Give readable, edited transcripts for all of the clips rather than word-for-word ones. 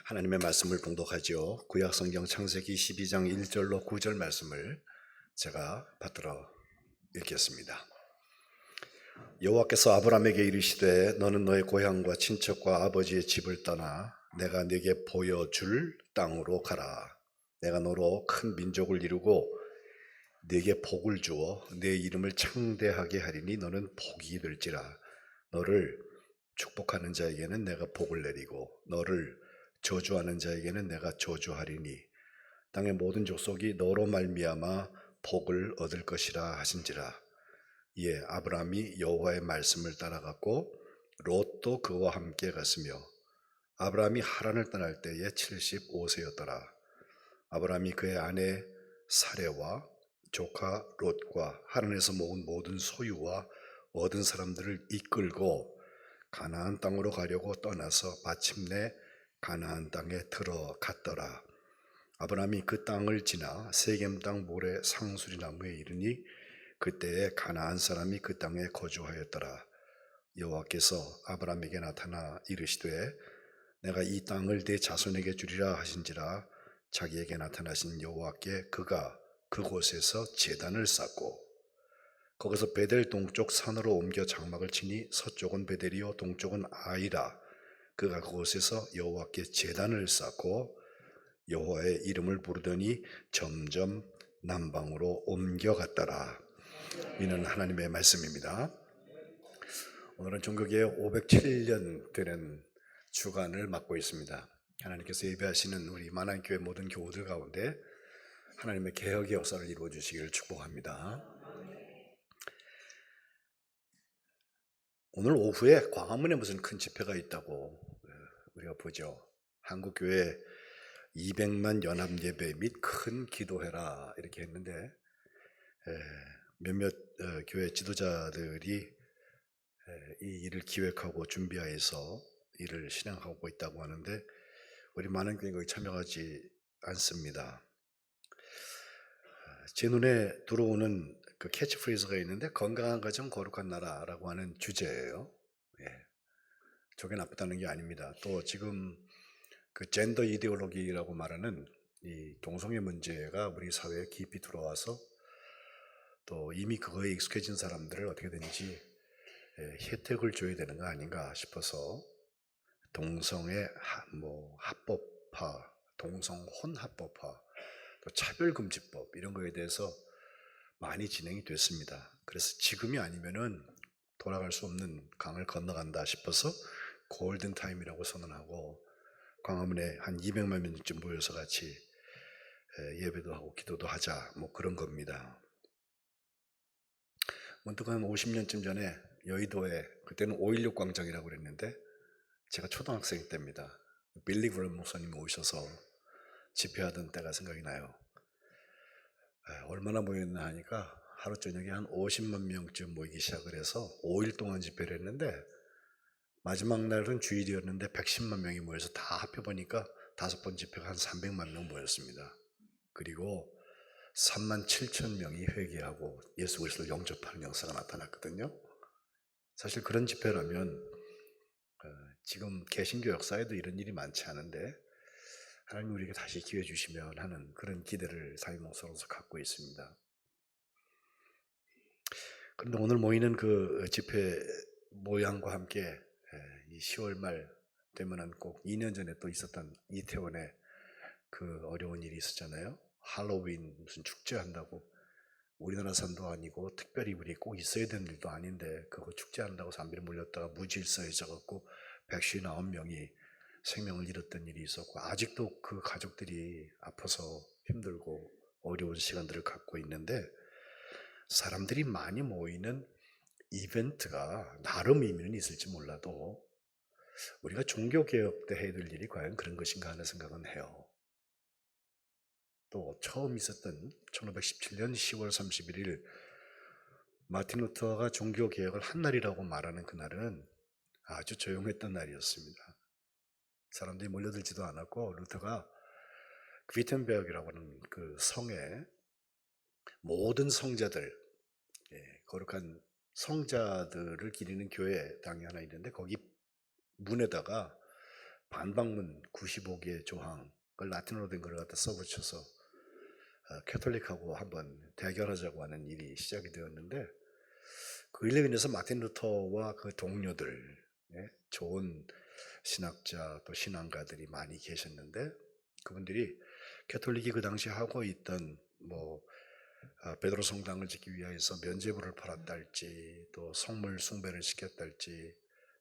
하나님의 말씀을 봉독하지요. 구약성경 창세기 12장 1절로 9절 말씀을 제가 받들어 읽겠습니다. 여호와께서 아브라함에게 이르시되 너는 너의 고향과 친척과 아버지의 집을 떠나 내가 네게 보여줄 땅으로 가라. 내가 너로 큰 민족을 이루고 네게 복을 주어 네 이름을 창대하게 하리니 너는 복이 될지라. 너를 축복하는 자에게는 내가 복을 내리고 너를 저주하는 자에게는 내가 저주하리니 땅의 모든 족속이 너로 말미암아 복을 얻을 것이라 하신지라. 이에 아브라함이 여호와의 말씀을 따라갔고 롯도 그와 함께 갔으며 아브라함이 하란을 떠날 때에 75세였더라. 아브라함이 그의 아내 사레와 조카 롯과 하란에서 모은 모든 소유와 얻은 사람들을 이끌고 가나안 땅으로 가려고 떠나서 마침내 가나안 땅에 들어갔더라. 아브라함이 그 땅을 지나 세겜 땅 모래 상수리 나무에 이르니 그때에 가나안 사람이 그 땅에 거주하였더라. 여호와께서 아브라함에게 나타나 이르시되 내가 이 땅을 네 자손에게 주리라 하신지라. 자기에게 나타나신 여호와께 그가 그곳에서 제단을 쌓고 거기서 베델 동쪽 산으로 옮겨 장막을 치니 서쪽은 베델이요 동쪽은 아이라. 그가 그곳에서 여호와께 제단을 쌓고 여호와의 이름을 부르더니 점점 남방으로 옮겨갔더라. 이는 하나님의 말씀입니다. 오늘은 종교개혁 507년 되는 주간을 맞고 있습니다. 하나님께서 예배하시는 우리 만안교회 모든 교우들 가운데 하나님의 개혁의 역사를 이루어 주시기를 축복합니다. 오늘 오후에 광화문에 무슨 큰 집회가 있다고 우리가 보죠. 한국교회 200만 연합예배 및 큰 기도회라 이렇게 했는데 몇몇 교회 지도자들이 이 일을 기획하고 준비해서 일을 실행하고 있다고 하는데 우리 많은 교회가 참여하지 않습니다. 제 눈에 들어오는 그 캐치프레이즈가 있는데 건강한 가정 거룩한 나라라고 하는 주제예요. 저게 나쁘다는 게 아닙니다. 또 지금 그 젠더 이데올로기라고 말하는 이 동성애 문제가 우리 사회에 깊이 들어와서 또 이미 그거에 익숙해진 사람들을 어떻게든지 혜택을 줘야 되는 거 아닌가 싶어서 동성애 합법화, 동성 혼합법화, 또 차별금지법 이런 거에 대해서 많이 진행이 됐습니다. 그래서 지금이 아니면은 돌아갈 수 없는 강을 건너간다 싶어서 골든타임이라고 선언하고 광화문에 한 200만 명쯤 모여서 같이 예배도 하고 기도도 하자 뭐 그런 겁니다. 문득 한 50년쯤 전에 여의도에 그때는 5.16 광장이라고 그랬는데 제가 초등학생 때입니다. 빌리 그레엄 목사님이 오셔서 집회하던 때가 생각이 나요. 얼마나 모였나 하니까 하루 저녁에 한 50만 명쯤 모이기 시작을 해서 5일 동안 집회를 했는데 마지막 날은 주일이었는데 110만 명이 모여서 다 합해보니까 5번 집회가 한 300만 명 모였습니다. 그리고 3만 7천 명이 회개하고 예수 그리스도를 영접하는 역사가 나타났거든요. 사실 그런 집회라면 지금 개신교 역사에도 이런 일이 많지 않은데 하나님 우리에게 다시 기회 주시면 하는 그런 기대를 사회 목사로서 갖고 있습니다. 그런데 오늘 모이는 그 집회 모양과 함께 이 10월 말 되면은 꼭 2년 전에 또 있었던 이태원에 그 어려운 일이 있었잖아요. 할로윈 무슨 축제한다고 우리나라 산도 아니고 특별히 우리 꼭 있어야 되는 일도 아닌데 그거 축제한다고 사람들이 몰렸다가 무질서해져갖고 159명이 생명을 잃었던 일이 있었고 아직도 그 가족들이 아파서 힘들고 어려운 시간들을 갖고 있는데 사람들이 많이 모이는 이벤트가 나름 의미는 있을지 몰라도 우리가 종교개혁 때 해야 될 일이 과연 그런 것인가 하는 생각은 해요. 또 처음 있었던 1517년 10월 31일 마틴 루터가 종교개혁을 한 날이라고 말하는 그날은 아주 조용했던 날이었습니다. 사람들이 몰려들지도 않았고 루터가 귀텐베르크라고 하는 그 성에 모든 성자들, 거룩한 성자들을 기리는 교회 당이 하나 있는데 거기 문에다가 반박문 95개의 조항, 그걸 라틴어로 된 걸 갖다 써붙여서 캐톨릭하고 한번 대결하자고 하는 일이 시작이 되었는데, 그 일로 인해서 마틴 루터와 그 동료들, 좋은 신학자 또 신앙가들이 많이 계셨는데, 그분들이 캐톨릭이 그 당시 하고 있던 베드로 성당을 짓기 위해서 면죄부를 팔았다 할지, 또 성물 숭배를 시켰다 할지,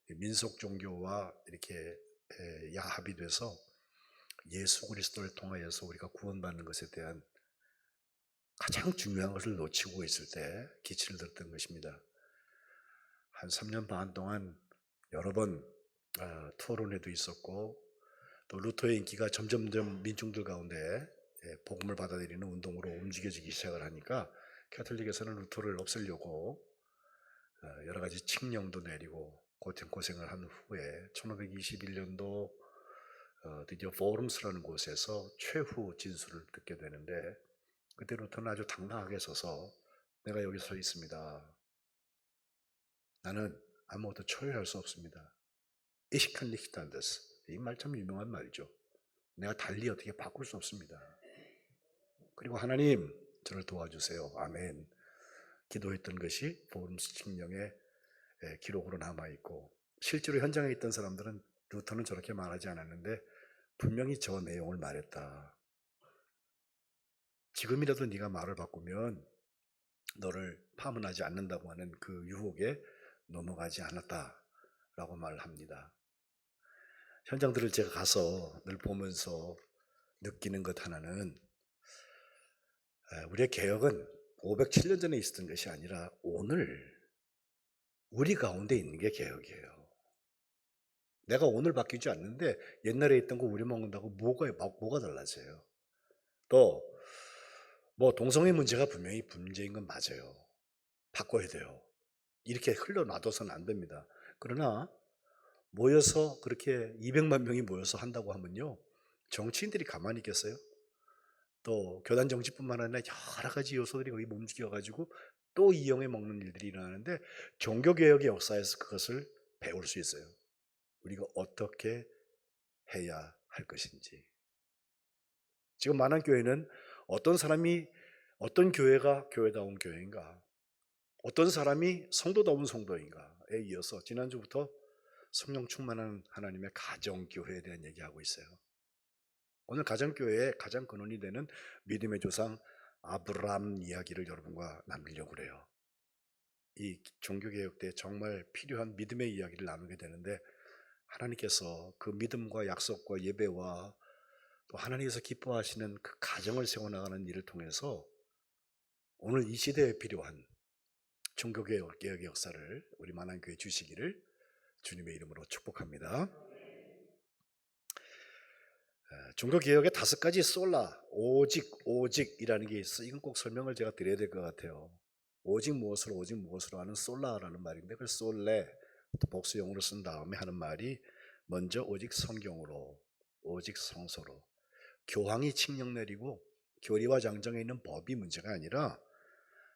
민속 종교와 이렇게 야합이 돼서 예수 그리스도를 통하여서 우리가 구원받는 것에 대한 가장 중요한 것을 놓치고 있을 때 기치를 들었던 것입니다. 한 3년 반 동안 여러 번 토론회도 있었고, 또 루터의 인기가 점점점 민중들 가운데 복음을 받아들이는 운동으로 움직여지기 시작을 하니까 캐톨릭에서는 루터를 없애려고 여러 가지 칙령도 내리고 고생을 한 후에 1521년도 드디어 포럼스라는 곳에서 최후 진술을 듣게 되는데, 그때 루터는 아주 당당하게 서서 내가 여기 서 있습니다. 나는 아무것도 초래할 수 없습니다. Ich kann nicht anders. 이 말 참 유명한 말이죠. 내가 달리 어떻게 바꿀 수 없습니다. 그리고 하나님 저를 도와주세요. 아멘. 기도했던 것이 포럼스 칙령의 기록으로 남아있고, 실제로 현장에 있던 사람들은 루터는 저렇게 말하지 않았는데 분명히 저 내용을 말했다. 지금이라도 네가 말을 바꾸면 너를 파문하지 않는다고 하는 그 유혹에 넘어가지 않았다라고 말을 합니다. 현장들을 제가 가서 늘 보면서 느끼는 것 하나는, 우리의 개혁은 507년 전에 있었던 것이 아니라 오늘 우리 가운데 있는 게 개혁이에요. 내가 오늘 바뀌지 않는데 옛날에 있던 거 우리 먹는다고 뭐가 달라져요? 또 동성애 문제가 분명히 문제인 건 맞아요. 바꿔야 돼요. 이렇게 흘러놔둬서는 안 됩니다. 그러나 모여서 그렇게 200만 명이 모여서 한다고 하면요, 정치인들이 가만히 있겠어요? 또 교단 정치뿐만 아니라 여러 가지 요소들이 거기 움직여가지고 또 이용해 먹는 일들이 일어나는데, 종교개혁의 역사에서 그것을 배울 수 있어요. 우리가 어떻게 해야 할 것인지. 지금 많은 교회는 어떤 교회가 교회다운 교회인가, 어떤 사람이 성도다운 성도인가에 이어서 지난주부터 성령 충만한 하나님의 가정교회에 대한 얘기하고 있어요. 오늘 가정교회의 가장 근원이 되는 믿음의 조상 아브라함 이야기를 여러분과 나누려고 그래요. 이 종교개혁 때 정말 필요한 믿음의 이야기를 나누게 되는데, 하나님께서 그 믿음과 약속과 예배와 또 하나님께서 기뻐하시는 그 가정을 세워나가는 일을 통해서 오늘 이 시대에 필요한 종교개혁의 역사를 우리 만안교회 주시기를 주님의 이름으로 축복합니다. 종교개혁의 5가지 솔라, 오직이라는 게 있어. 이건 꼭 설명을 제가 드려야 될 것 같아요. 오직 무엇으로 하는 솔라라는 말인데, 그 솔레 복수형으로 쓴 다음에 하는 말이 먼저 오직 성경으로, 오직 성서로. 교황이 칙령 내리고 교리와 장정에 있는 법이 문제가 아니라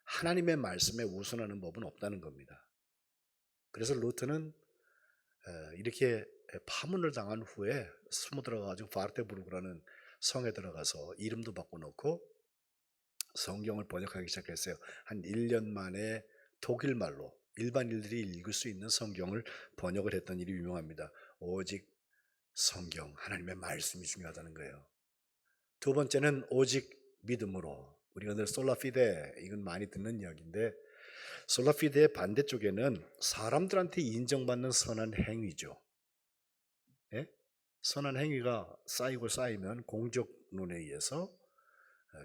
하나님의 말씀에 우선하는 법은 없다는 겁니다. 그래서 루터는 이렇게 파문을 당한 후에 숨어 들어가가지고 바르테부르크라는 성에 들어가서 이름도 바꿔놓고 성경을 번역하기 시작했어요. 한 1년 만에 독일말로 일반인들이 읽을 수 있는 성경을 번역을 했던 일이 유명합니다. 오직 성경, 하나님의 말씀이 중요하다는 거예요. 두 번째는 오직 믿음으로. 우리가 늘 솔라피데, 이건 많이 듣는 이야기인데, 솔라피데의 반대쪽에는 사람들한테 인정받는 선한 행위죠. 예? 선한 행위가 쌓이면 공적론에 의해서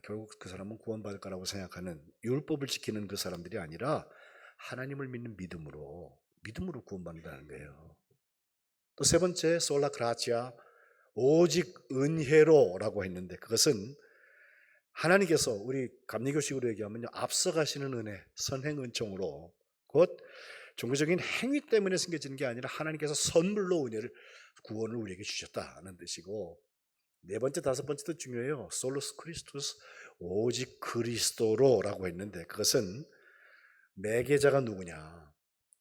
결국 그 사람은 구원받을 거라고 생각하는, 율법을 지키는 그 사람들이 아니라 하나님을 믿는 믿음으로 구원받는다는 거예요. 또 세 번째 솔라 그라치아, 오직 은혜로라고 했는데, 그것은 하나님께서 우리 감리교식으로 얘기하면요, 앞서가시는 은혜, 선행 은총으로, 곧 종교적인 행위 때문에 생겨지는 게 아니라 하나님께서 선물로 은혜를, 구원을 우리에게 주셨다는 뜻이고, 네 번째, 다섯 번째도 중요해요. 솔로스 크리스투스, 오직 그리스도로라고 했는데, 그것은 매개자가 누구냐?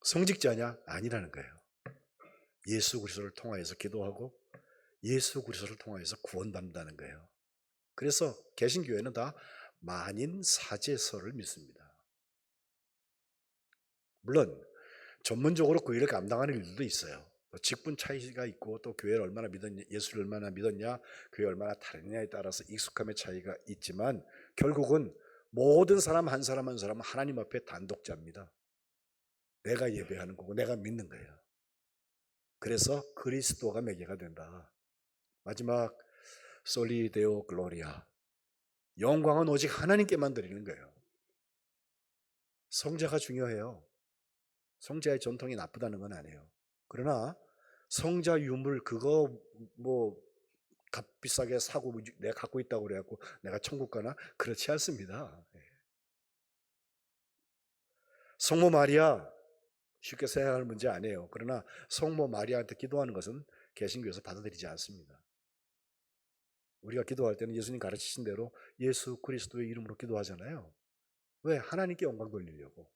성직자냐? 아니라는 거예요. 예수 그리스도를 통하여서 기도하고 예수 그리스도를 통하여서 구원받는다는 거예요. 그래서 개신교회는 다 만인 사제설을 믿습니다. 물론 전문적으로 그 일을 감당하는 일들도 있어요. 직분 차이가 있고 또 교회를 얼마나 믿었냐, 예수를 얼마나 믿었냐, 교회 얼마나 다르냐에 따라서 익숙함의 차이가 있지만 결국은 모든 사람 한 사람 한 사람은 하나님 앞에 단독자입니다. 내가 예배하는 거고 내가 믿는 거예요. 그래서 그리스도가 매개가 된다. 마지막 솔리 데오 글로리아, 영광은 오직 하나님께만 드리는 거예요. 성자가 중요해요. 성자의 전통이 나쁘다는 건 아니에요. 그러나 성자 유물 그거 뭐 값비싸게 사고 내가 갖고 있다고 그래갖고 내가 천국 가나? 그렇지 않습니다. 성모 마리아 쉽게 생각할 문제 아니에요. 그러나 성모 마리아한테 기도하는 것은 개신교에서 받아들이지 않습니다. 우리가 기도할 때는 예수님 가르치신 대로 예수 그리스도의 이름으로 기도하잖아요. 왜? 하나님께 영광 돌리려고.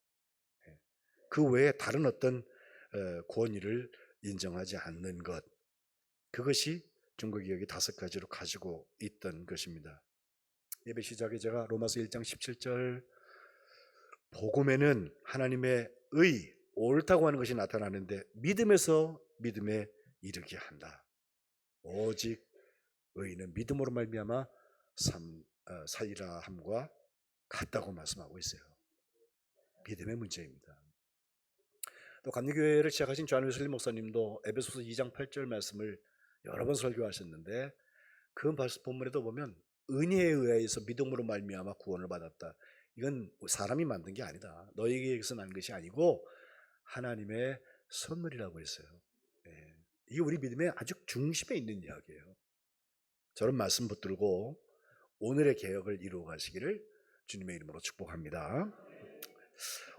그 외에 다른 어떤 권위를 인정하지 않는 것, 그것이 중국개혁이 5가지로 가지고 있던 것입니다. 예배 시작에 제가 로마서 1장 17절, 복음에는 하나님의 의, 옳다고 하는 것이 나타나는데 믿음에서 믿음에 이르게 한다. 오직 의인은 믿음으로 말미암아 살리라 함과 같다고 말씀하고 있어요. 믿음의 문제입니다. 또 감리교회를 시작하신 존 웨슬리 목사님도 에베소서 2장 8절 말씀을 여러 번 설교하셨는데 그 본문에도 보면 은혜에 의하여서 믿음으로 말미암아 구원을 받았다. 이건 사람이 만든 게 아니다. 너희에게서 난 것이 아니고 하나님의 선물이라고 했어요. 이게 우리 믿음의 아주 중심에 있는 이야기예요. 저런 말씀 붙들고 오늘의 개혁을 이루어 가시기를 주님의 이름으로 축복합니다.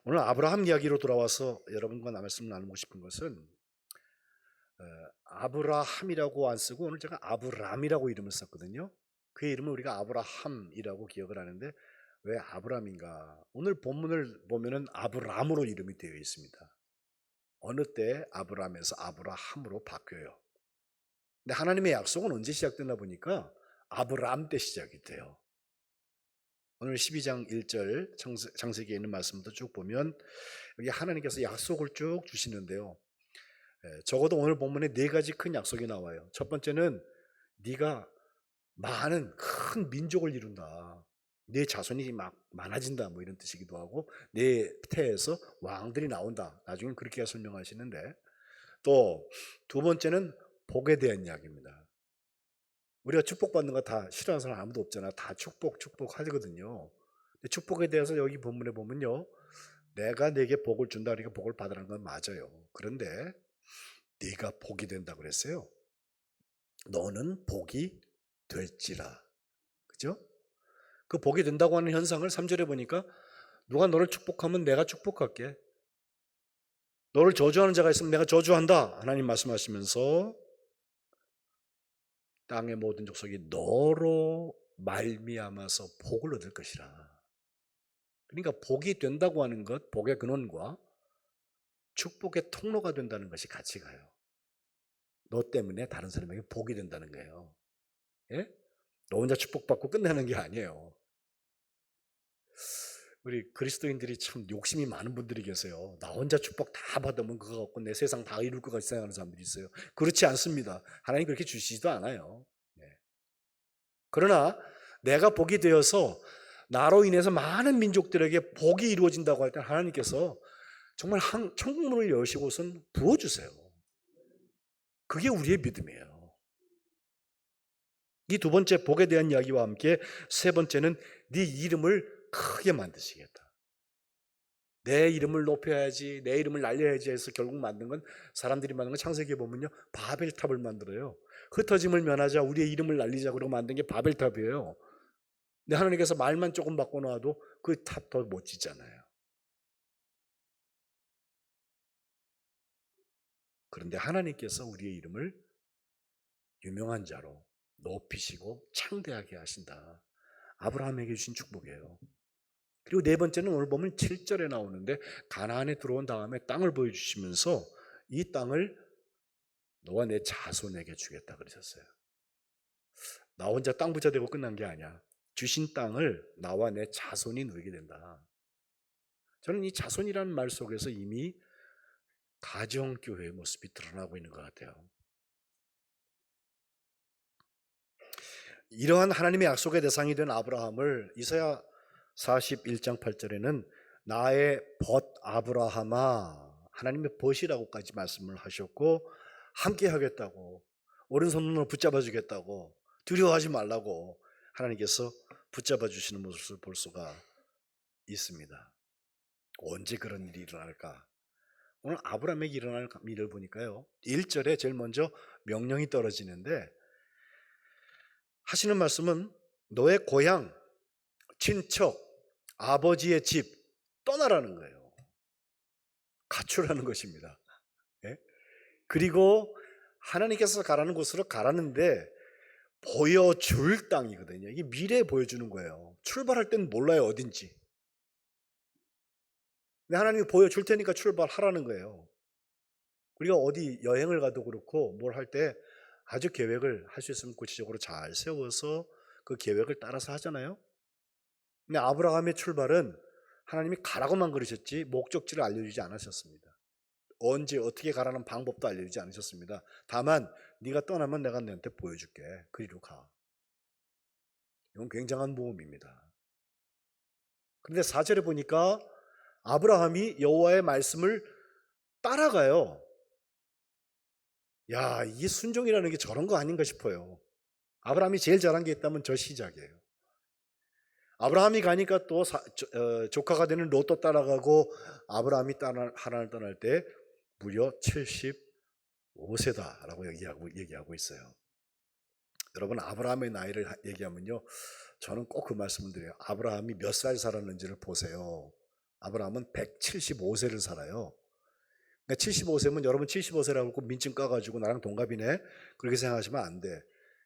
오늘 아브라함 이야기로 돌아와서 여러분과 말씀을 나누고 싶은 것은 아브라함이라고 안 쓰고 오늘 제가 아브람이라고 이름을 썼거든요. 그 이름을 우리가 아브라함이라고 기억을 하는데 왜 아브람인가? 오늘 본문을 보면은 아브람으로 이름이 되어 있습니다. 어느 때 아브람에서 아브라함으로 바뀌어요. 근데 하나님의 약속은 언제 시작되나 보니까 아브람 때 시작이 돼요. 오늘 12장 1절 창세기에 있는 말씀도 쭉 보면 여기 하나님께서 약속을 쭉 주시는데요. 적어도 오늘 본문에 4가지 큰 약속이 나와요. 첫 번째는 네가 많은 큰 민족을 이룬다. 네 자손이 막 많아진다. 뭐 이런 뜻이기도 하고 네 태에서 왕들이 나온다. 나중엔 그렇게 설명하시는데 또 두 번째는 복에 대한 이야기입니다. 우리가 축복받는 거 다 싫어하는 사람 아무도 없잖아. 다 축복 하거든요. 축복에 대해서 여기 본문에 보면요. 내가 네게 복을 준다. 그러니까 복을 받으라는 건 맞아요. 그런데 네가 복이 된다 그랬어요. 너는 복이 될지라. 그죠? 그 복이 된다고 하는 현상을 3절에 보니까 누가 너를 축복하면 내가 축복할게. 너를 저주하는 자가 있으면 내가 저주한다. 하나님 말씀하시면서 땅의 모든 족속이 너로 말미암아서 복을 얻을 것이라. 그러니까 복이 된다고 하는 것, 복의 근원과 축복의 통로가 된다는 것이 같이 가요. 너 때문에 다른 사람에게 복이 된다는 거예요. 예? 너 혼자 축복받고 끝내는 게 아니에요. 우리 그리스도인들이 참 욕심이 많은 분들이 계세요. 나 혼자 축복 다 받으면 그거 갖고 내 세상 다 이룰 것 같이 생각하는 사람들이 있어요. 그렇지 않습니다. 하나님 그렇게 주시지도 않아요. 그러나 내가 복이 되어서 나로 인해서 많은 민족들에게 복이 이루어진다고 할 때 하나님께서 정말 천국문을 여시고선 부어주세요. 그게 우리의 믿음이에요. 이 두 번째 복에 대한 이야기와 함께 세 번째는 네 이름을 크게 만드시겠다. 내 이름을 높여야지, 내 이름을 날려야지 해서 결국 만든 건 사람들이 만든 건 창세기에 보면요. 바벨탑을 만들어요. 흩어짐을 면하자 우리의 이름을 날리자 그러고 만든 게 바벨탑이에요. 근데 하나님께서 말만 조금 바꿔놔도 그 탑 더 멋지잖아요. 그런데 하나님께서 우리의 이름을 유명한 자로 높이시고 창대하게 하신다. 아브라함에게 주신 축복이에요. 그리고 네 번째는 오늘 보면 7절에 나오는데 가나안에 들어온 다음에 땅을 보여주시면서 이 땅을 너와 내 자손에게 주겠다 그러셨어요. 나 혼자 땅 부자 되고 끝난 게 아니야. 주신 땅을 나와 내 자손이 누리게 된다. 저는 이 자손이라는 말 속에서 이미 가정교회의 모습이 드러나고 있는 것 같아요. 이러한 하나님의 약속의 대상이 된 아브라함을 이사야 41장 8절에는 나의 벗 아브라함아, 하나님의 벗이라고까지 말씀을 하셨고, 함께 하겠다고, 오른손으로 붙잡아 주겠다고, 두려워하지 말라고 하나님께서 붙잡아 주시는 모습을 볼 수가 있습니다. 언제 그런 일이 일어날까? 오늘 아브라함에게 일어날 일을 보니까요, 1절에 제일 먼저 명령이 떨어지는데 하시는 말씀은 너의 고향, 친척, 아버지의 집 떠나라는 거예요. 가출하는 것입니다. 예? 그리고 하나님께서 가라는 곳으로 가라는데 보여줄 땅이거든요. 이게 미래에 보여주는 거예요. 출발할 때는 몰라요, 어딘지. 근데 하나님이 보여줄 테니까 출발하라는 거예요. 우리가 어디 여행을 가도 그렇고 뭘 할 때 아주 계획을 할 수 있으면 구체적으로 잘 세워서 그 계획을 따라서 하잖아요. 근데 아브라함의 출발은 하나님이 가라고만 그러셨지 목적지를 알려주지 않으셨습니다. 언제 어떻게 가라는 방법도 알려주지 않으셨습니다. 다만 네가 떠나면 내가 너한테 보여줄게. 그리로 가. 이건 굉장한 모험입니다. 그런데 4절에 보니까 아브라함이 여호와의 말씀을 따라가요. 야, 이게 순종이라는 게 저런 거 아닌가 싶어요. 아브라함이 제일 잘한 게 있다면 저 시작이에요. 아브라함이 가니까 또 조카가 되는 롯도 따라가고, 아브라함이 하나님을 떠날 때 무려 75세다라고 얘기하고 있어요. 여러분, 아브라함의 나이를 얘기하면요, 저는 꼭 그 말씀을 드려요. 아브라함이 몇 살 살았는지를 보세요. 아브라함은 175세를 살아요. 그러니까 75세면 여러분 75세라고 민증 까가지고 나랑 동갑이네, 그렇게 생각하시면 안 돼.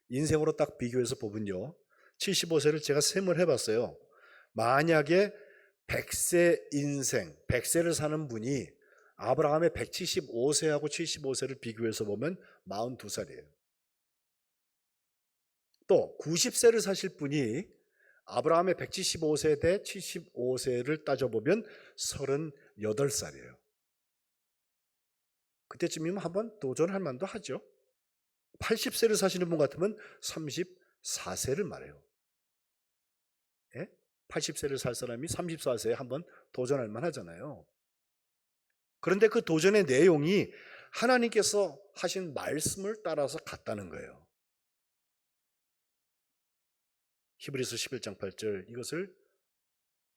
인생으로 딱 비교해서 보면요, 75세를 제가 셈을 해봤어요. 만약에 100세 인생, 100세를 사는 분이 아브라함의 175세하고 75세를 비교해서 보면 42살이에요. 또 90세를 사실 분이 아브라함의 175세 대 75세를 따져보면 38살이에요. 그때쯤이면 한번 도전할 만도 하죠. 80세를 사시는 분 같으면 34세를 말해요. 예? 80세를 살 사람이 34세에 한번 도전할 만하잖아요. 그런데 그 도전의 내용이 하나님께서 하신 말씀을 따라서 갔다는 거예요. 히브리서 11장 8절, 이것을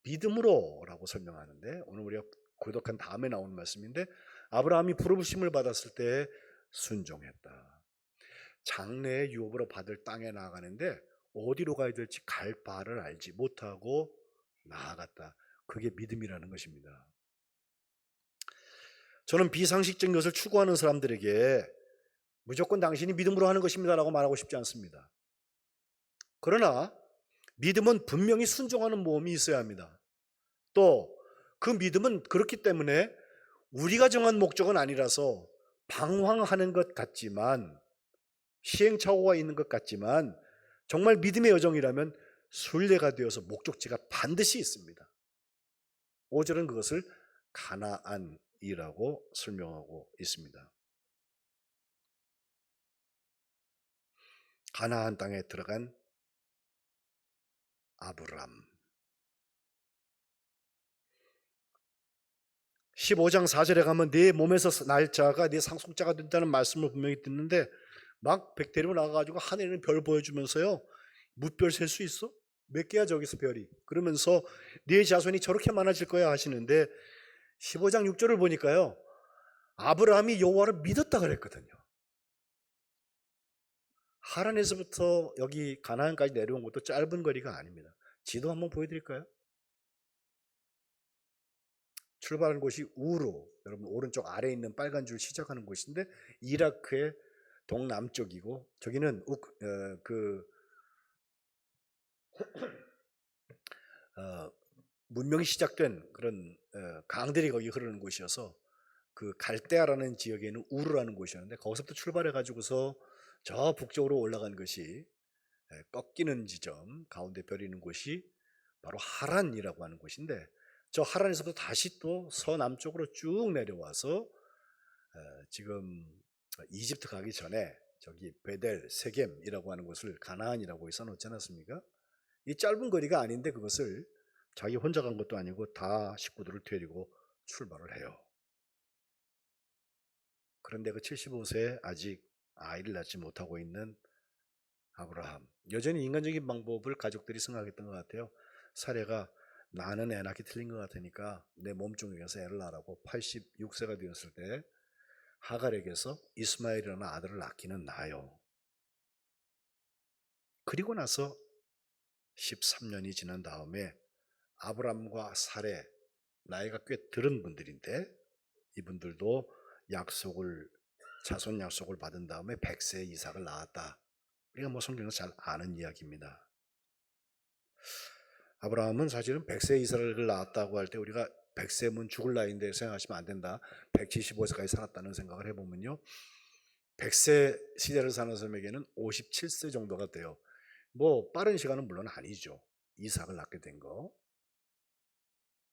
믿음으로라고 설명하는데, 오늘 우리가 고독한 다음에 나오는 말씀인데, 아브라함이 부르심을 받았을 때 순종했다. 장래의 유업으로 받을 땅에 나아가는데 어디로 가야 될지 갈 바를 알지 못하고 나아갔다. 그게 믿음이라는 것입니다. 저는 비상식적인 것을 추구하는 사람들에게 무조건 당신이 믿음으로 하는 것입니다라고 말하고 싶지 않습니다. 그러나 믿음은 분명히 순종하는 모험이 있어야 합니다. 또 그 믿음은 그렇기 때문에 우리가 정한 목적은 아니라서 방황하는 것 같지만, 시행착오가 있는 것 같지만, 정말 믿음의 여정이라면 순례가 되어서 목적지가 반드시 있습니다. 5절은 그것을 가나안이라고 설명하고 있습니다. 가나안 땅에 들어간 아브람. 15장 4절에 가면 네 몸에서 날 자가 네 상속자가 된다는 말씀을 분명히 듣는데, 막 백대리로 나가가지고 하늘에는 별 보여주면서요, 뭇별 셀 수 있어? 몇 개야 저기서 별이? 그러면서 네 자손이 저렇게 많아질 거야 하시는데, 15장 6절을 보니까요, 아브라함이 여호와를 믿었다 그랬거든요. 하란에서부터 여기 가나안까지 내려온 것도 짧은 거리가 아닙니다. 지도 한번 보여드릴까요? 출발하는 곳이 우르, 여러분 오른쪽 아래에 있는 빨간 줄 시작하는 곳인데, 이라크의 동남쪽이고, 저기는 문명이 시작된 그런 강들이 거기 흐르는 곳이어서, 그 갈대아라는 지역에 있는 우르라는 곳이었는데, 거기서부터 출발해 가지고서 저 북쪽으로 올라간 것이 꺾이는 지점 가운데 별이 있는 곳이 바로 하란이라고 하는 곳인데, 저 하란에서부터 다시 또 서남쪽으로 쭉 내려와서 지금 이집트 가기 전에 저기 베델, 세겜이라고 하는 곳을 가나안이라고 써놓지 않았습니까? 이 짧은 거리가 아닌데 그것을 자기 혼자 간 것도 아니고 다 식구들을 데리고 출발을 해요. 그런데 그 75세에 아직 아이를 낳지 못하고 있는 아브라함, 여전히 인간적인 방법을 가족들이 생각했던 것 같아요. 사례가 나는 애 낳기 틀린 것 같으니까 내 몸종에서 애를 낳으라고 86세가 되었을 때 하갈에게서 이스마엘이라는 아들을 낳기는 나요. 그리고 나서 13년이 지난 다음에 아브람과 사레, 나이가 꽤 들은 분들인데 이분들도 자손 약속을 받은 다음에 100세에 이삭을 낳았다. 우리가 뭐 성경에서 잘 아는 이야기입니다. 아브라함은 사실은 100세에 이삭을 낳았다고 할 때 우리가 100세면 죽을 나이인데 생각하시면 안 된다. 175세까지 살았다는 생각을 해보면요, 100세 시대를 사는 사람에게는 57세 정도가 돼요. 뭐 빠른 시간은 물론 아니죠, 이삭을 낳게 된 거.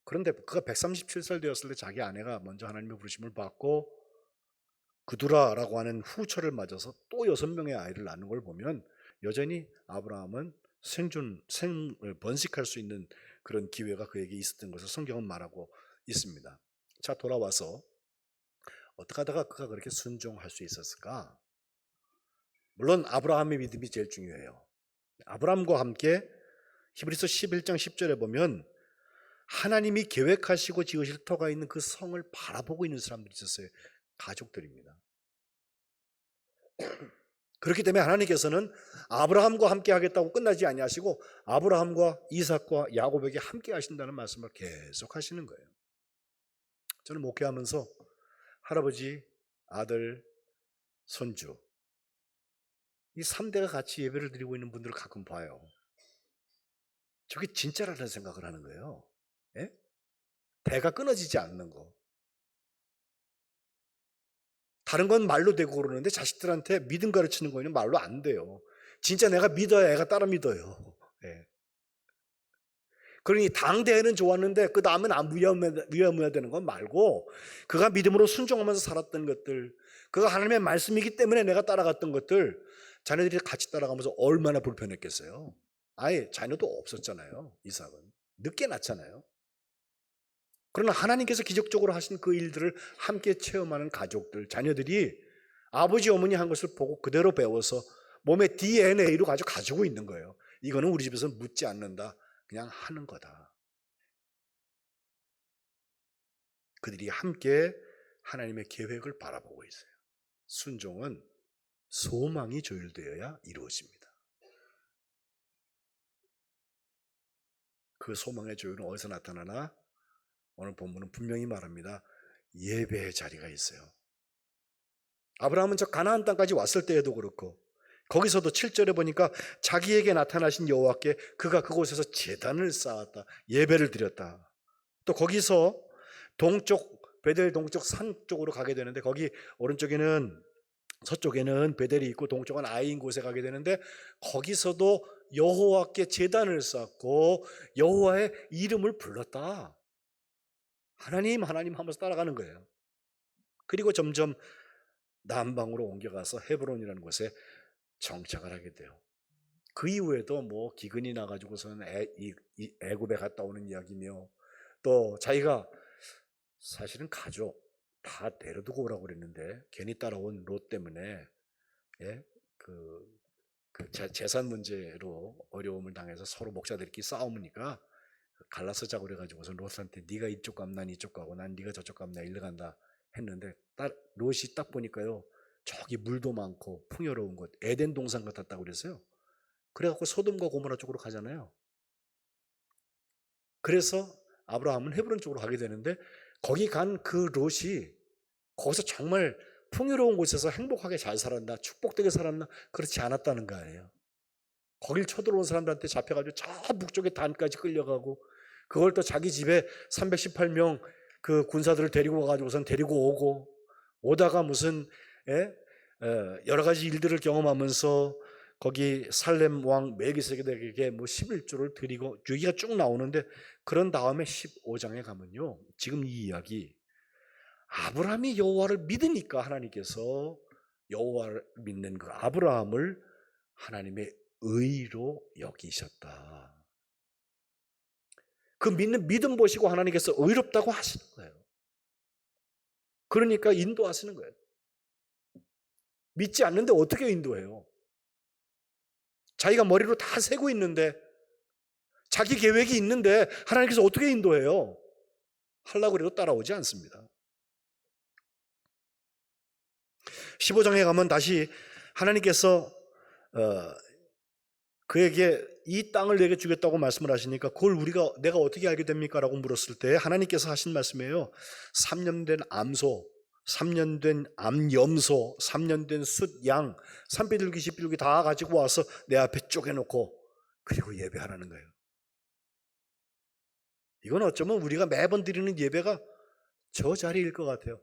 그런데 그가 137살 되었을 때 자기 아내가 먼저 하나님의 부르심을 받고 그두라라고 하는 후처를 맞아서 또 6명의 아이를 낳는 걸 보면 여전히 아브라함은 생을 번식할 수 있는 그런 기회가 그에게 있었던 것을 성경은 말하고 있습니다. 자, 돌아와서 어떻게 하다가 그가 그렇게 순종할 수 있었을까? 물론 아브라함의 믿음이 제일 중요해요. 아브라함과 함께 히브리서 11장 10절에 보면 하나님이 계획하시고 지으실 터가 있는 그 성을 바라보고 있는 사람들이 있었어요. 가족들입니다. 그렇기 때문에 하나님께서는 아브라함과 함께 하겠다고 끝나지 아니하시고 아브라함과 이삭과 야곱에게 함께 하신다는 말씀을 계속 하시는 거예요. 저는 목회하면서 할아버지, 아들, 손주 이 3대가 같이 예배를 드리고 있는 분들을 가끔 봐요. 저게 진짜라는 생각을 하는 거예요. 예? 대가 끊어지지 않는 거. 다른 건 말로 되고 그러는데 자식들한테 믿음 가르치는 거는 말로 안 돼요. 진짜 내가 믿어야 애가 따라 믿어요. 예. 그러니 당대에는 좋았는데 그 다음은 안 위험해야 되는 건 말고, 그가 믿음으로 순종하면서 살았던 것들, 그가 하나님의 말씀이기 때문에 내가 따라갔던 것들, 자녀들이 같이 따라가면서 얼마나 불편했겠어요. 아예 자녀도 없었잖아요. 이삭은 늦게 낳잖아요. 그러나 하나님께서 기적적으로 하신 그 일들을 함께 체험하는 가족들, 자녀들이 아버지 어머니 한 것을 보고 그대로 배워서 몸의 DNA로 가지고 있는 거예요. 이거는 우리 집에서 묻지 않는다, 그냥 하는 거다. 그들이 함께 하나님의 계획을 바라보고 있어요. 순종은 소망이 조율되어야 이루어집니다. 그 소망의 조율은 어디서 나타나나? 오늘 본문은 분명히 말합니다. 예배의 자리가 있어요. 아브라함은 저 가나안 땅까지 왔을 때에도 그렇고, 거기서도 7절에 보니까 자기에게 나타나신 여호와께 그가 그곳에서 제단을 쌓았다, 예배를 드렸다. 또 거기서 베델 동쪽 산 쪽으로 가게 되는데, 거기 오른쪽에는, 서쪽에는 베델이 있고 동쪽은 아이인 곳에 가게 되는데, 거기서도 여호와께 제단을 쌓고 여호와의 이름을 불렀다. 하나님 하나님 하면서 따라가는 거예요. 그리고 점점 남방으로 옮겨가서 헤브론이라는 곳에 정착을 하게 돼요. 그 이후에도 뭐 기근이 나가지고서는 애굽에 갔다 오는 이야기며, 또 자기가 사실은 가족 다 데려두고 오라고 그랬는데 괜히 따라온 롯 때문에, 예? 재산 문제로 어려움을 당해서 서로 목자들끼리 싸우니까 갈라서자고 그래가지고서 롯한테 네가 이쪽 가면 난 이쪽 가고, 난 네가 저쪽 가면 나 일로 간다 했는데, 롯이 딱 보니까요, 저기 물도 많고 풍요로운 곳, 에덴 동산 같았다고 그랬어요. 그래갖고 소돔과 고모라 쪽으로 가잖아요. 그래서 아브라함은 헤브론 쪽으로 가게 되는데, 거기 간 그 롯이 거기서 정말 풍요로운 곳에서 행복하게 잘 살았나, 축복되게 살았나? 그렇지 않았다는 거 아니에요. 거길 쳐들어온 사람들한테 잡혀가지고 저 북쪽의 단까지 끌려가고, 그걸 또 자기 집에 318명 그 군사들을 데리고 가가지고선 데리고 오고, 오다가 무슨 여러 가지 일들을 경험하면서 거기 살렘 왕 멜기세덱에게 뭐 11조를 드리고 얘기가 쭉 나오는데, 그런 다음에 15장에 가면요, 지금 이 이야기, 아브라함이 여호와를 믿으니까 하나님께서 여호와를 믿는 그 아브라함을 하나님의 의로 여기셨다. 그 믿는 믿음 보시고 하나님께서 의롭다고 하시는 거예요. 그러니까 인도하시는 거예요. 믿지 않는데 어떻게 인도해요? 자기가 머리로 다 세고 있는데, 자기 계획이 있는데 하나님께서 어떻게 인도해요? 하려고 해도 따라오지 않습니다. 15장에 가면 다시 하나님께서 그에게 이 땅을 내게 주겠다고 말씀을 하시니까, 그걸 내가 어떻게 알게 됩니까? 라고 물었을 때 하나님께서 하신 말씀이에요. 3년 된 암소, 3년 된 암염소, 3년 된 숫양, 산비둘기 집비둘기 다 가지고 와서 내 앞에 쪼개놓고 그리고 예배하라는 거예요. 이건 어쩌면 우리가 매번 드리는 예배가 저 자리일 것 같아요.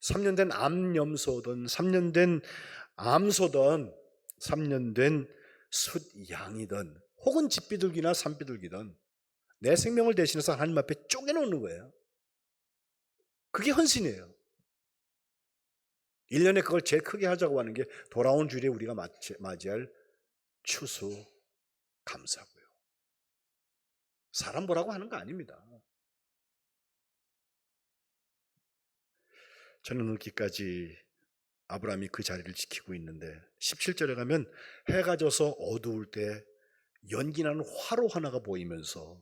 3년 된 암염소든 3년 된 암소든 3년 된 숫양이든 혹은 집비둘기나 산비둘기든 내 생명을 대신해서 하나님 앞에 쪼개놓는 거예요. 그게 헌신이에요. 1년에 그걸 제일 크게 하자고 하는 게 돌아온 주일에 우리가 맞이할 추수 감사고요. 사람 보라고 하는 거 아닙니다. 저는 늦기까지 아브라함이 그 자리를 지키고 있는데 17절에 가면 해가 져서 어두울 때 연기나는 화로 하나가 보이면서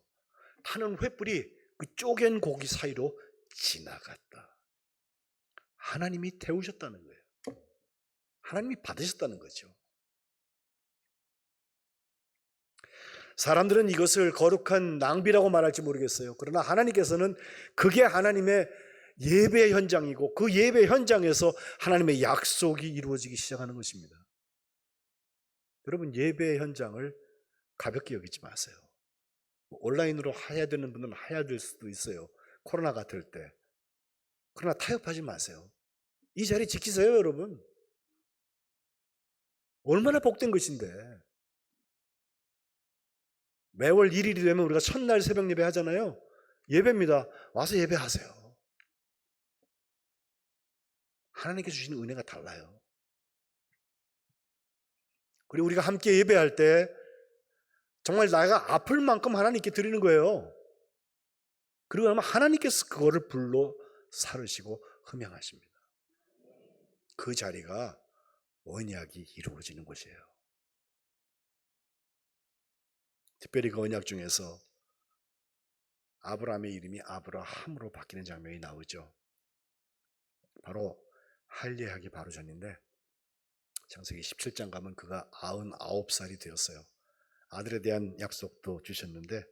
타는 횃불이 그 쪼갠 고기 사이로 지나갔다. 하나님이 태우셨다는 거예요. 하나님이 받으셨다는 거죠. 사람들은 이것을 거룩한 낭비라고 말할지 모르겠어요. 그러나 하나님께서는 그게 하나님의 예배 현장이고, 그 예배 현장에서 하나님의 약속이 이루어지기 시작하는 것입니다. 여러분, 예배 현장을 가볍게 여기지 마세요. 온라인으로 해야 되는 분은 해야 될 수도 있어요. 코로나 같을 때. 그러나 타협하지 마세요. 이 자리 지키세요, 여러분. 얼마나 복된 것인데. 매월 1일이 되면 우리가 첫날 새벽 예배 하잖아요. 예배입니다. 와서 예배하세요. 하나님께 주시는 은혜가 달라요. 그리고 우리가 함께 예배할 때 정말 내가 아플 만큼 하나님께 드리는 거예요. 그리고 아마 하나님께서 그거를 불로 사르시고 흠양하십니다. 그 자리가 언약이 이루어지는 곳이에요. 특별히 그 언약 중에서 아브라함의 이름이 아브라함으로 바뀌는 장면이 나오죠. 바로 할례하기 바로 전인데, 창세기 17장 가면 그가 99살이 되었어요. 아들에 대한 약속도 주셨는데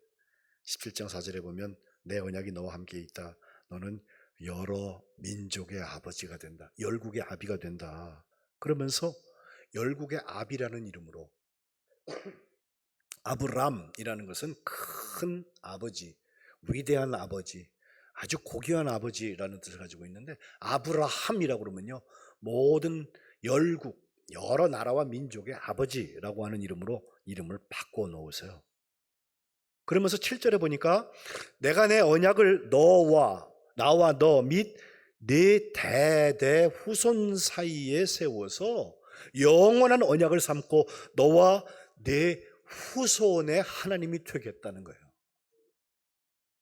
17장 4절에 보면 내 언약이 너와 함께 있다. 너는 여러 민족의 아버지가 된다. 열국의 아비가 된다. 그러면서 열국의 아비라는 이름으로, 아브람이라는 것은 큰 아버지, 위대한 아버지, 아주 고귀한 아버지라는 뜻을 가지고 있는데, 아브라함이라고 그러면요, 모든 열국, 여러 나라와 민족의 아버지라고 하는 이름으로 이름을 바꿔 놓으세요. 그러면서 7절에 보니까 내가 내 언약을 나와 너 및 네 대대 후손 사이에 세워서 영원한 언약을 삼고 너와 네 후손의 하나님이 되겠다는 거예요.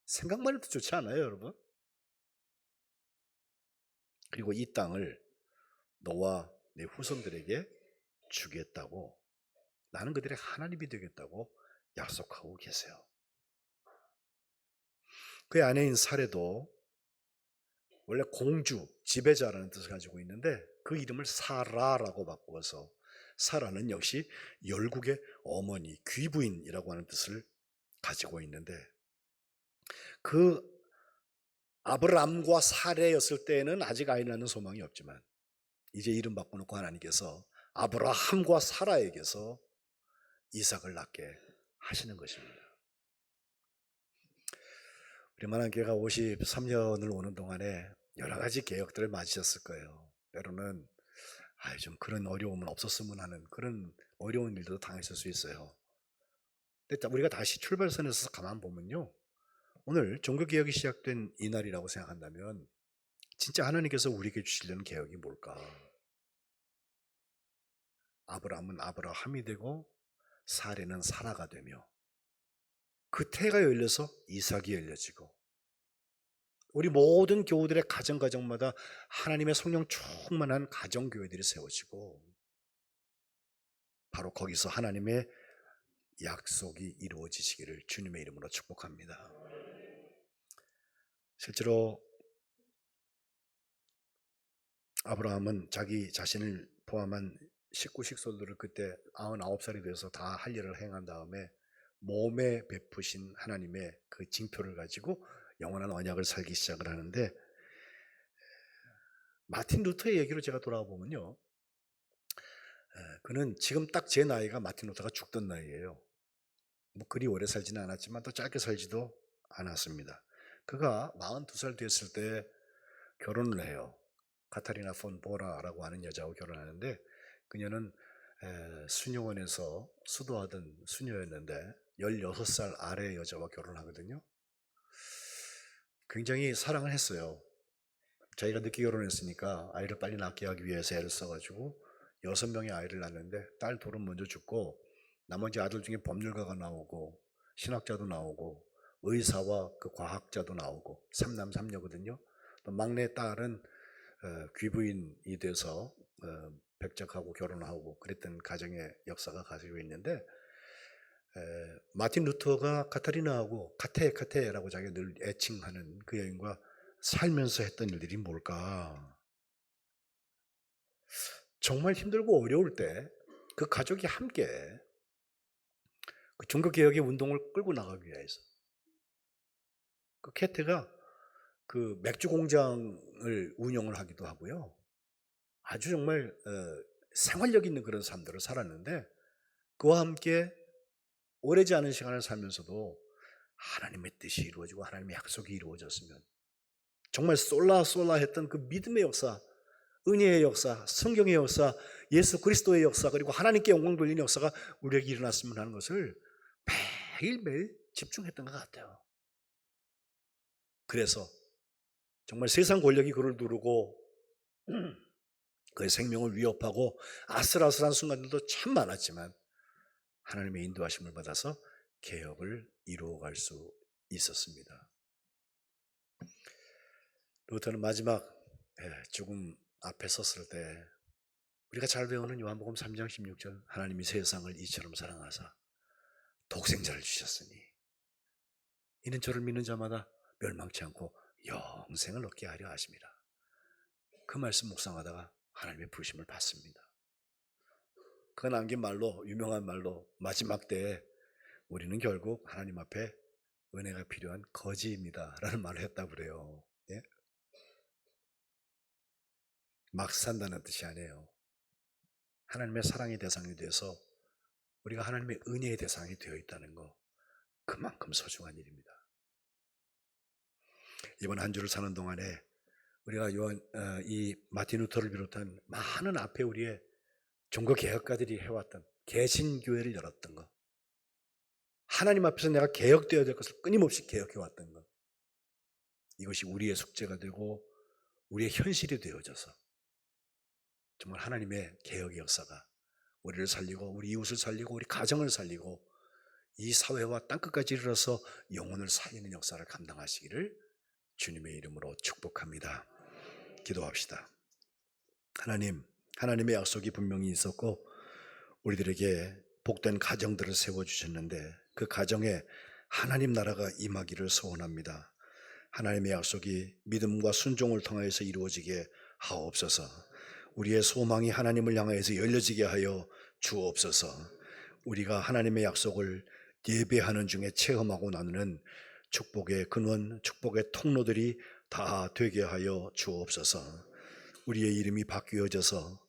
생각만 해도 좋지 않아요, 여러분? 그리고 이 땅을 너와 네 후손들에게 주겠다고, 나는 그들의 하나님이 되겠다고 약속하고 계세요. 그의 아내인 사레도 원래 공주, 지배자라는 뜻을 가지고 있는데 그 이름을 사라라고 바꾸어서, 사라는 역시 열국의 어머니, 귀부인이라고 하는 뜻을 가지고 있는데, 그 아브람과 사레였을 때에는 아직 아이 낳는 소망이 없지만 이제 이름 바꿔놓고 하나님께서 아브라함과 사라에게서 이삭을 낳게 하시는 것입니다. 우리 만한교회가 53년을 오는 동안에 여러 가지 개혁들을 맞으셨을 거예요. 때로는 좀 그런 어려움은 없었으면 하는 그런 어려운 일도 당했을 수 있어요. 근데 우리가 다시 출발선에서 가만 보면요, 오늘 종교개혁이 시작된 이날이라고 생각한다면 진짜 하나님께서 우리에게 주시려는 개혁이 뭘까? 아브라함은 아브라함이 되고 사레는 사라가 되며 그 태가 열려서 이삭이 열려지고 우리 모든 교우들의 가정가정마다 하나님의 성령 충만한 가정교회들이 세워지고 바로 거기서 하나님의 약속이 이루어지시기를 주님의 이름으로 축복합니다. 실제로 아브라함은 자기 자신을 포함한 식구 식솔들을 그때 99살이 돼서 다 할 일을 행한 다음에 몸에 베푸신 하나님의 그 징표를 가지고 영원한 언약을 살기 시작을 하는데, 마틴 루터의 얘기로 제가 돌아와 보면요, 그는 지금 딱 제 나이가 마틴 루터가 죽던 나이예요. 뭐 그리 오래 살지는 않았지만 또 짧게 살지도 않았습니다. 그가 42살 됐을 때 결혼을 해요. 카타리나 폰 보라라고 하는 여자하고 결혼하는데, 그녀는 수녀원에서 수도하던 수녀였는데 16살 아래의 여자와 결혼하거든요. 굉장히 사랑을 했어요. 자기가 늦게 결혼했으니까 아이를 빨리 낳게 하기 위해서 애를 써가지고 6명의 아이를 낳는데 딸 둘은 먼저 죽고 나머지 아들 중에 법률가가 나오고 신학자도 나오고 의사와 그 과학자도 나오고 3남 3녀거든요. 또 막내 딸은 귀부인이 돼서 백작하고 결혼하고 그랬던 가정의 역사가 가지고 있는데, 마틴 루터가 카타리나하고 카테라고 자기가 늘 애칭하는 그 여인과 살면서 했던 일들이 뭘까? 정말 힘들고 어려울 때 그 가족이 함께 그 종교개혁의 운동을 끌고 나가기 위해서, 그 캐테가 그 맥주 공장을 운영을 하기도 하고요, 아주 정말 생활력 있는 그런 삶들을 살았는데, 그와 함께 오래지 않은 시간을 살면서도 하나님의 뜻이 이루어지고 하나님의 약속이 이루어졌으면, 정말 솔라 했던 그 믿음의 역사, 은혜의 역사, 성경의 역사, 예수 그리스도의 역사, 그리고 하나님께 영광 돌리는 역사가 우리에게 일어났으면 하는 것을 매일매일 집중했던 것 같아요. 그래서 정말 세상 권력이 그를 누르고 그의 생명을 위협하고 아슬아슬한 순간들도 참 많았지만 하나님의 인도하심을 받아서 개혁을 이루어갈 수 있었습니다. 루터는 마지막 죽음 앞에 섰을 때 우리가 잘 배우는 요한복음 3장 16절, 하나님이 세상을 이처럼 사랑하사 독생자를 주셨으니 이는 저를 믿는 자마다 멸망치 않고 영생을 얻게 하려 하심이라. 그 말씀 묵상하다가 하나님의 부르심을 받습니다. 그 남긴 말로, 유명한 말로 마지막 때에 우리는 결국 하나님 앞에 은혜가 필요한 거지입니다 라는 말을 했다고 그래요. 예? 막 산다는 뜻이 아니에요. 하나님의 사랑의 대상이 돼서 우리가 하나님의 은혜의 대상이 되어 있다는 거, 그만큼 소중한 일입니다. 이번 한 주를 사는 동안에 우리가 이 마틴 루터를 비롯한 많은 앞에 우리의 종교개혁가들이 해왔던 개신교회를 열었던 것, 하나님 앞에서 내가 개혁되어야 될 것을 끊임없이 개혁해왔던 것, 이것이 우리의 숙제가 되고 우리의 현실이 되어져서 정말 하나님의 개혁의 역사가 우리를 살리고 우리 이웃을 살리고 우리 가정을 살리고 이 사회와 땅끝까지 이르러서 영혼을 살리는 역사를 감당하시기를 주님의 이름으로 축복합니다. 기도합시다. 하나님, 하나님의 약속이 분명히 있었고 우리들에게 복된 가정들을 세워주셨는데 그 가정에 하나님 나라가 임하기를 소원합니다. 하나님의 약속이 믿음과 순종을 통하여서 이루어지게 하옵소서. 우리의 소망이 하나님을 향하여서 열려지게 하여 주옵소서. 우리가 하나님의 약속을 예배하는 중에 체험하고 나누는 축복의 근원, 축복의 통로들이 다 되게 하여 주옵소서. 우리의 이름이 바뀌어져서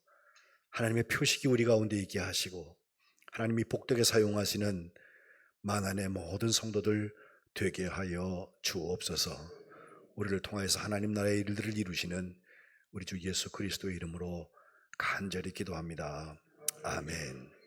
하나님의 표식이 우리 가운데 있게 하시고 하나님이 복되게 사용하시는 만안의 모든 성도들 되게 하여 주옵소서. 우리를 통하여서 하나님 나라의 일들을 이루시는 우리 주 예수 그리스도의 이름으로 간절히 기도합니다. 아멘.